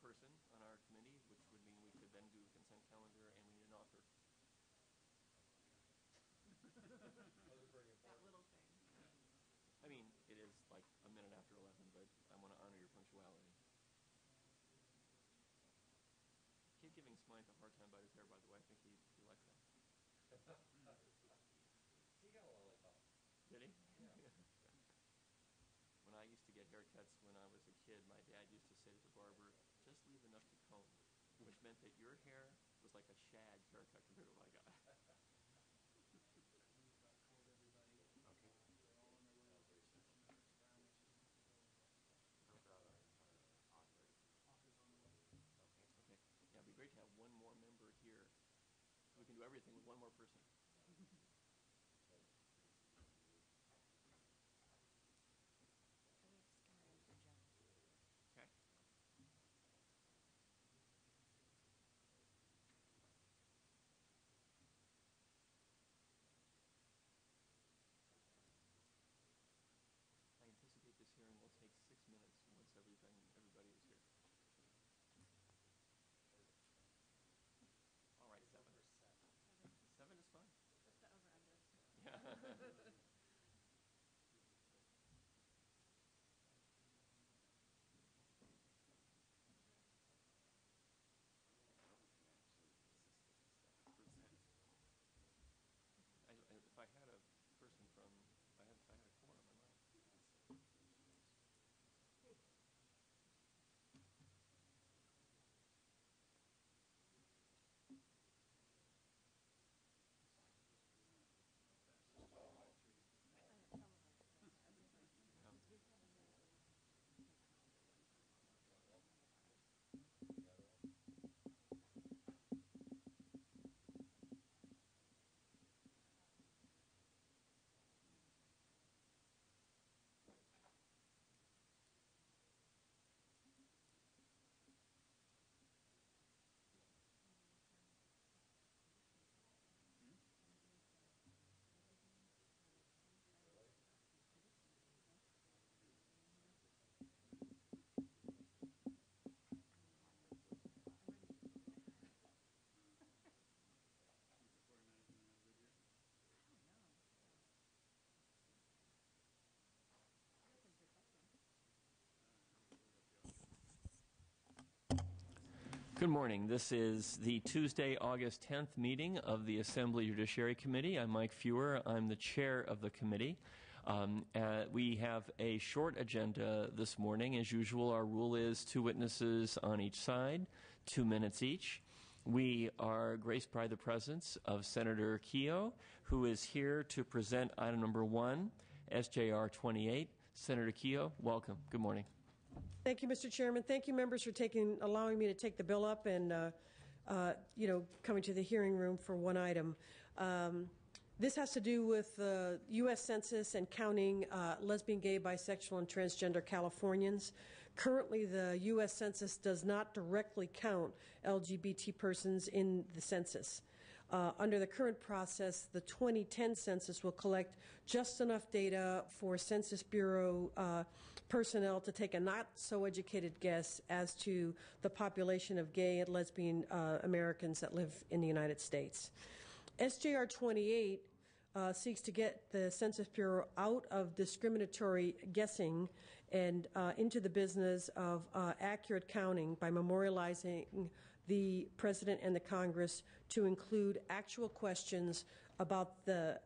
person on our committee, which would mean we could then do a consent calendar, and we need an author. That little thing. I mean, it is like a minute after 11, but I want to honor your punctuality. Keep giving Smythe a hard time about his hair, by the way. I think he likes that. He got a lollipop. Did he? Yeah. When I used to get haircuts when I was a kid, my dad used to say to the barber, just leave enough to comb, which meant that your hair was like a shag haircut compared to what I got. Okay. How about our author? Okay. Yeah, it'd be great to have one more member here. We can do everything with one more person. Okay. I anticipate this hearing will take 6 minutes once everybody is here. All right, 7. 7 is fine. Just the over-under. Yeah. If I had a person from, if I had a quorum, I might. Good morning. This is the Tuesday, August 10th meeting of the Assembly Judiciary Committee. I'm Mike Fewer. I'm the chair of the committee. We have a short agenda this morning. As usual, our rule is 2 witnesses on each side, 2 minutes each. We are graced by the presence of Senator Keogh, who is here to present item number 1, SJR 28. Senator Keogh, welcome. Good morning. Thank you, Mr. Chairman. Thank you, members, for allowing me to take the bill up and, coming to the hearing room for one item. This has to do with the U.S. Census and counting lesbian, gay, bisexual, and transgender Californians. Currently, the U.S. Census does not directly count LGBT persons in the census. Under the current process, the 2010 census will collect just enough data for Census Bureau personnel to take a not-so-educated guess as to the population of gay and lesbian Americans that live in the United States. SJR 28 seeks to get the Census Bureau out of discriminatory guessing and into the business of accurate counting by memorializing the President and the Congress to include actual questions about the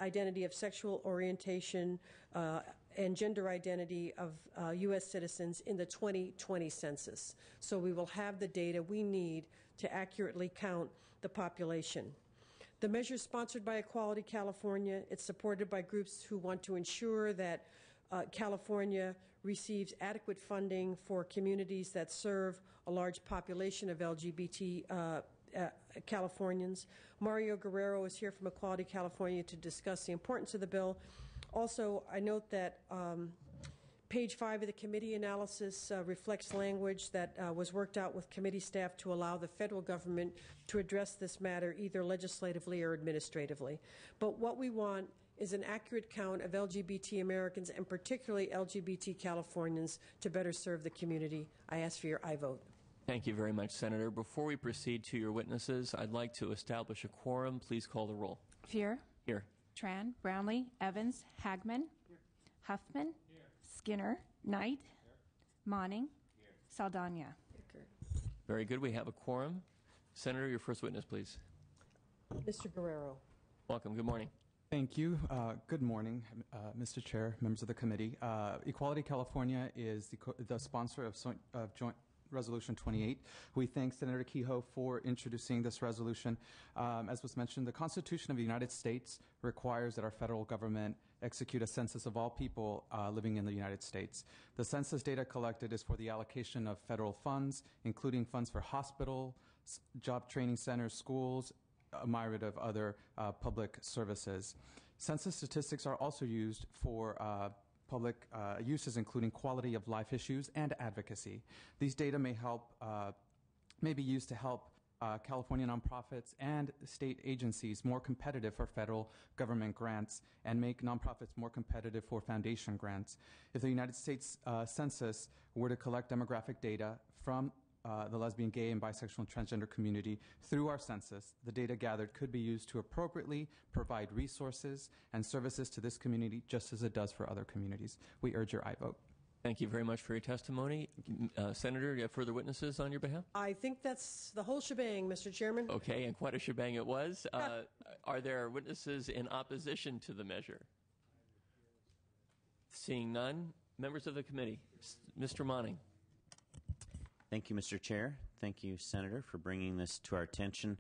identity of sexual orientation and gender identity of U.S. citizens in the 2020 census. So we will have the data we need to accurately count the population. The measure is sponsored by Equality California. It's supported by groups who want to ensure that California receives adequate funding for communities that serve a large population of LGBT Californians. Mario Guerrero is here from Equality California to discuss the importance of the bill. Also, I note that page 5 of the committee analysis reflects language that was worked out with committee staff to allow the federal government to address this matter either legislatively or administratively. But what we want is an accurate count of LGBT Americans and particularly LGBT Californians to better serve the community. I ask for your aye vote. Thank you very much, Senator. Before we proceed to your witnesses, I'd like to establish a quorum. Please call the roll. Fear, Here. Tran, Brownlee, Evans, Hagman, Huffman, Skinner, Knight, Monning, Saldana. Very good. We have a quorum. Senator, your first witness, please. Mr. Guerrero. Welcome. Good morning. Thank you. Good morning, Mr. Chair, members of the committee. Equality California is the sponsor of Joint Resolution 28. We thank Senator Kehoe for introducing this resolution. As was mentioned, the Constitution of the United States requires that our federal government execute a census of all people living in the United States. The census data collected is for the allocation of federal funds, including funds for hospitals, job training centers, schools, a myriad of other public services. Census statistics are also used for public uses, including quality of life issues and advocacy. These data may be used to help California nonprofits and state agencies more competitive for federal government grants and make nonprofits more competitive for foundation grants. If the United States Census were to collect demographic data from the lesbian, gay, and bisexual and transgender community through our census, the data gathered could be used to appropriately provide resources and services to this community just as it does for other communities. We urge your aye vote. Thank you very much for your testimony. Senator, do you have further witnesses on your behalf? I think that's the whole shebang, Mr. Chairman. Okay, and quite a shebang it was. Are there witnesses in opposition to the measure? Seeing none, members of the committee, Mr. Monning. Thank you, Mr. Chair. Thank you, Senator, for bringing this to our attention.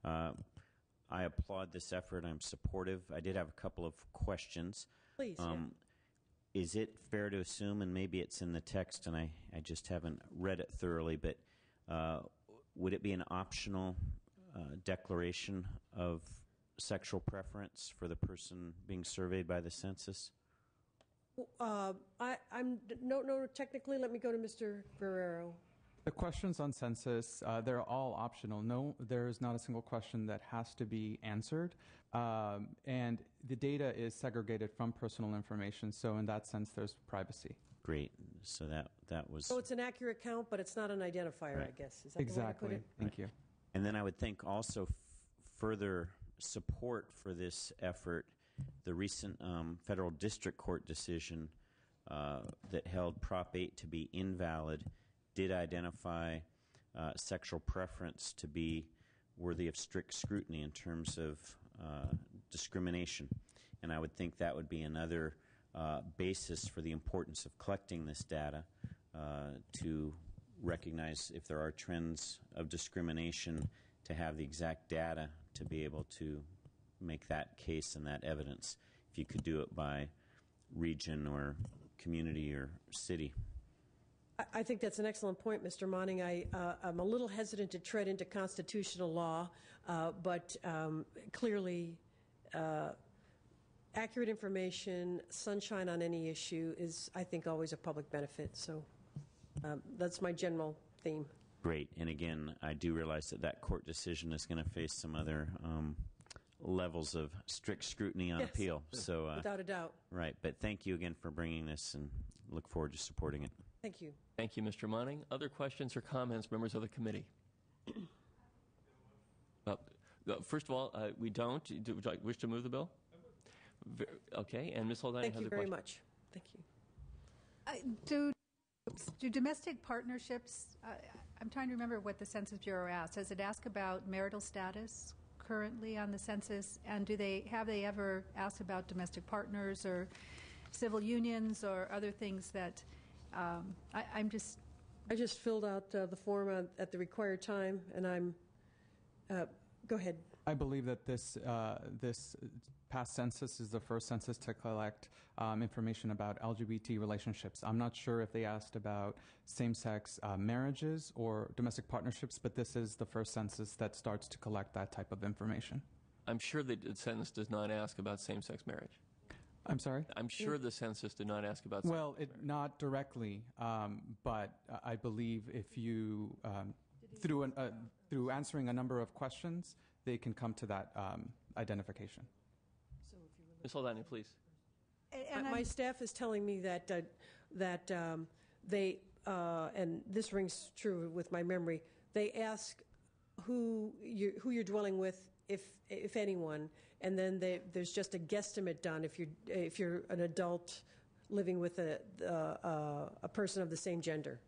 I applaud this effort. I'm supportive. I did have a couple of questions. Please. Is it fair to assume, and maybe it's in the text and I just haven't read it thoroughly, but would it be an optional declaration of sexual preference for the person being surveyed by the census? No, technically, let me go to Mr. Guerrero. The questions on census, they're all optional. No, there is not a single question that has to be answered. And the data is segregated from personal information, so in that sense, there's privacy. Great. So that was... So it's an accurate count, but it's not an identifier, Right. I guess. Is that the way to put Exactly. it? Thank you. And then I would think also further support for this effort, the recent federal district court decision that held Prop 8 to be invalid did identify sexual preference to be worthy of strict scrutiny in terms of discrimination. And I would think that would be another basis for the importance of collecting this data to recognize if there are trends of discrimination, to have the exact data to be able to make that case and that evidence, if you could do it by region or community or city. I think that's an excellent point, Mr. Monning. I'm a little hesitant to tread into constitutional law, but clearly accurate information, sunshine on any issue is, I think, always a public benefit. So that's my general theme. Great. And again, I do realize that court decision is going to face some other levels of strict scrutiny on appeal. So without a doubt. Right. But thank you again for bringing this, and look forward to supporting it. Thank you. Thank you, Mr. Monning. Other questions or comments, members of the committee? First of all, we don't. Would you wish to move the bill? Okay, and Ms. Holdani has a question. Thank you very much. Thank you. Do domestic partnerships, I'm trying to remember what the Census Bureau asked. Does it ask about marital status currently on the census? And have they ever asked about domestic partners or civil unions or other things that I just filled out the form at the required time, and I'm. Go ahead. I believe that this past census is the first census to collect information about LGBT relationships. I'm not sure if they asked about same-sex marriages or domestic partnerships, but this is the first census that starts to collect that type of information. I'm sure the census does not ask about same-sex marriage. I'm sorry? I'm sure the census did not ask about Well, same-sex marriage. not directly, but I believe if you, through answering a number of questions, they can come to that identification. Ms. Holdani, please. And my staff is telling me that they and this rings true with my memory, they ask who you're dwelling with, if anyone, and then there's just a guesstimate done if you're an adult living with a person of the same gender.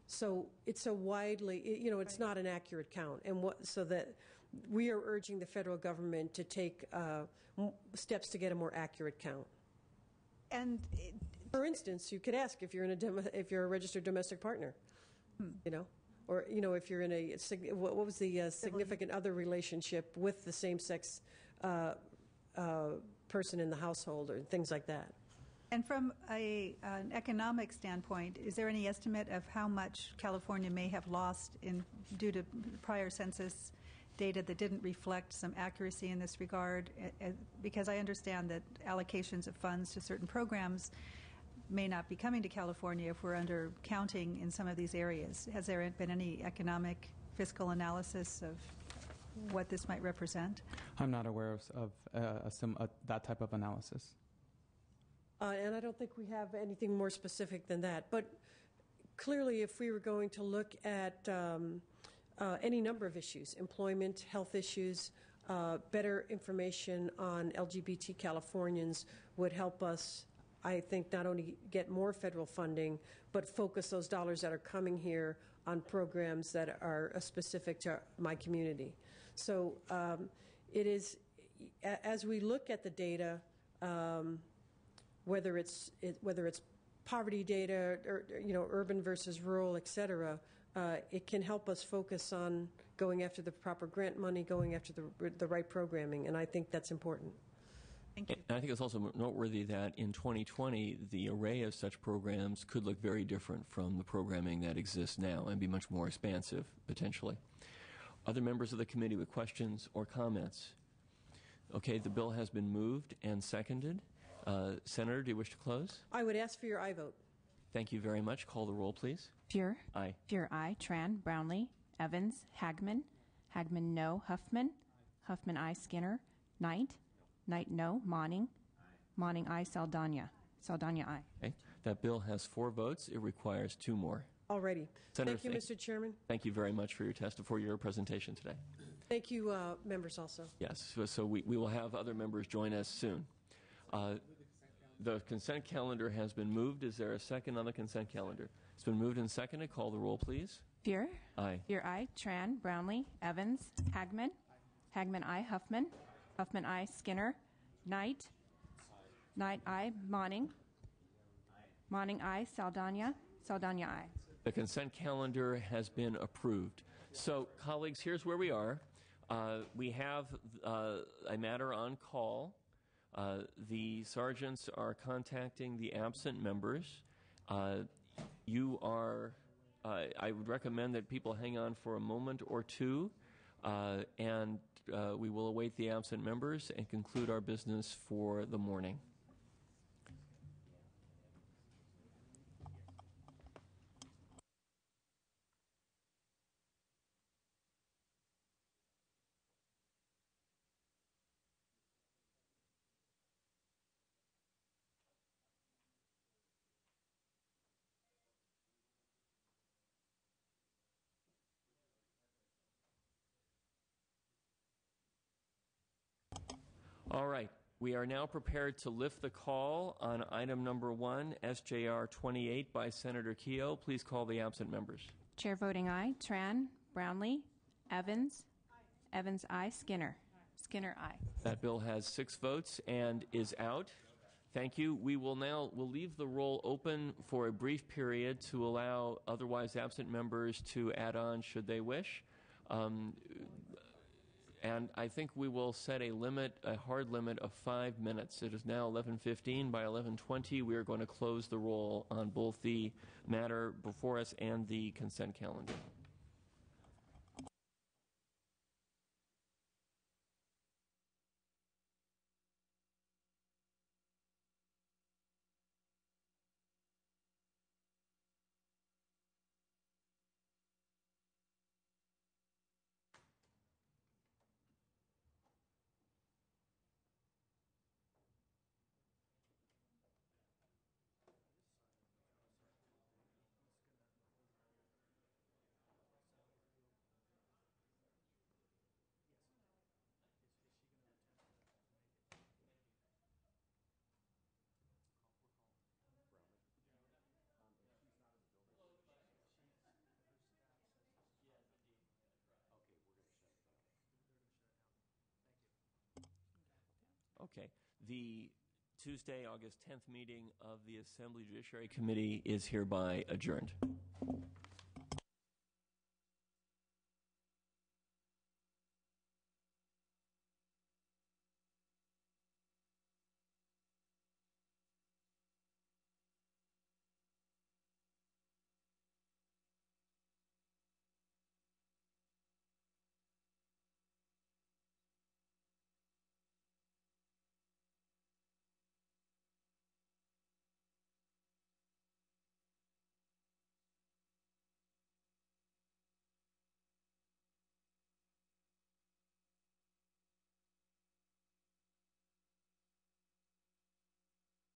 So it's so widely, it's not an accurate count, and so that we are urging the federal government to take steps to get a more accurate count. And For instance, you could ask if you're a registered domestic partner, or if you're in what was the significant other relationship with the same-sex person in the household, or things like that. And from an economic standpoint, is there any estimate of how much California may have lost due to prior census data that didn't reflect some accuracy in this regard? Because I understand that allocations of funds to certain programs may not be coming to California if we're undercounting in some of these areas. Has there been any economic fiscal analysis of what this might represent? I'm not aware of that type of analysis. And I don't think we have anything more specific than that. But clearly, if we were going to look at any number of issues, employment, health issues, better information on LGBT Californians would help us, I think, not only get more federal funding, but focus those dollars that are coming here on programs that are specific to my community. So it is, as we look at the data, whether it's poverty data, or urban versus rural, et cetera, it can help us focus on going after the proper grant money, going after the right programming, and I think that's important. Thank you. And I think it's also noteworthy that in 2020, the array of such programs could look very different from the programming that exists now and be much more expansive, potentially. Other members of the committee with questions or comments? Okay, the bill has been moved and seconded. Senator, do you wish to close? I would ask for your aye vote. Thank you very much. Call the roll, please. Fuhr. Aye. Fuhr, aye. Tran, Brownlee, Evans, Hagman. Hagman, no. Huffman. Huffman, aye. Skinner. Knight. Knight, no. Monning. Monning, aye. Saldana. Saldana, aye. Okay. That bill has 4 votes. It requires 2 more. Already. Senator, Thank you, Mr. Chairman. Thank you very much for your presentation today. Thank you, members, also. Yes, so we will have other members join us soon. The consent calendar has been moved. Is there a second on the consent calendar? It's been moved and seconded. Call the roll, please. Fuhr. Aye. Fuhr, aye. Tran, Brownlee, Evans, Hagman. Hagman, aye. Huffman. Huffman, aye. Skinner. Knight. Knight, aye. Monning. Monning, aye. Saldana. Saldana, aye. The consent calendar has been approved. So, colleagues, here's where we are. We have a matter on call. The sergeants are contacting the absent members. I would recommend that people hang on for a moment or two, and we will await the absent members and conclude our business for the morning. All right. We are now prepared to lift the call on item number 1, SJR 28 by Senator Keogh. Please call the absent members. Chair voting aye. Tran, Brownlee, Evans. Aye. Evans, aye. Skinner. Aye. Skinner, aye. That bill has 6 votes and is out. Thank you. We'll leave the roll open for a brief period to allow otherwise absent members to add on should they wish. And I think we will set a hard limit of 5 minutes. It is now 11:15. By 11:20, we are going to close the roll on both the matter before us and the consent calendar. Okay. The Tuesday, August 10th meeting of the Assembly Judiciary Committee is hereby adjourned.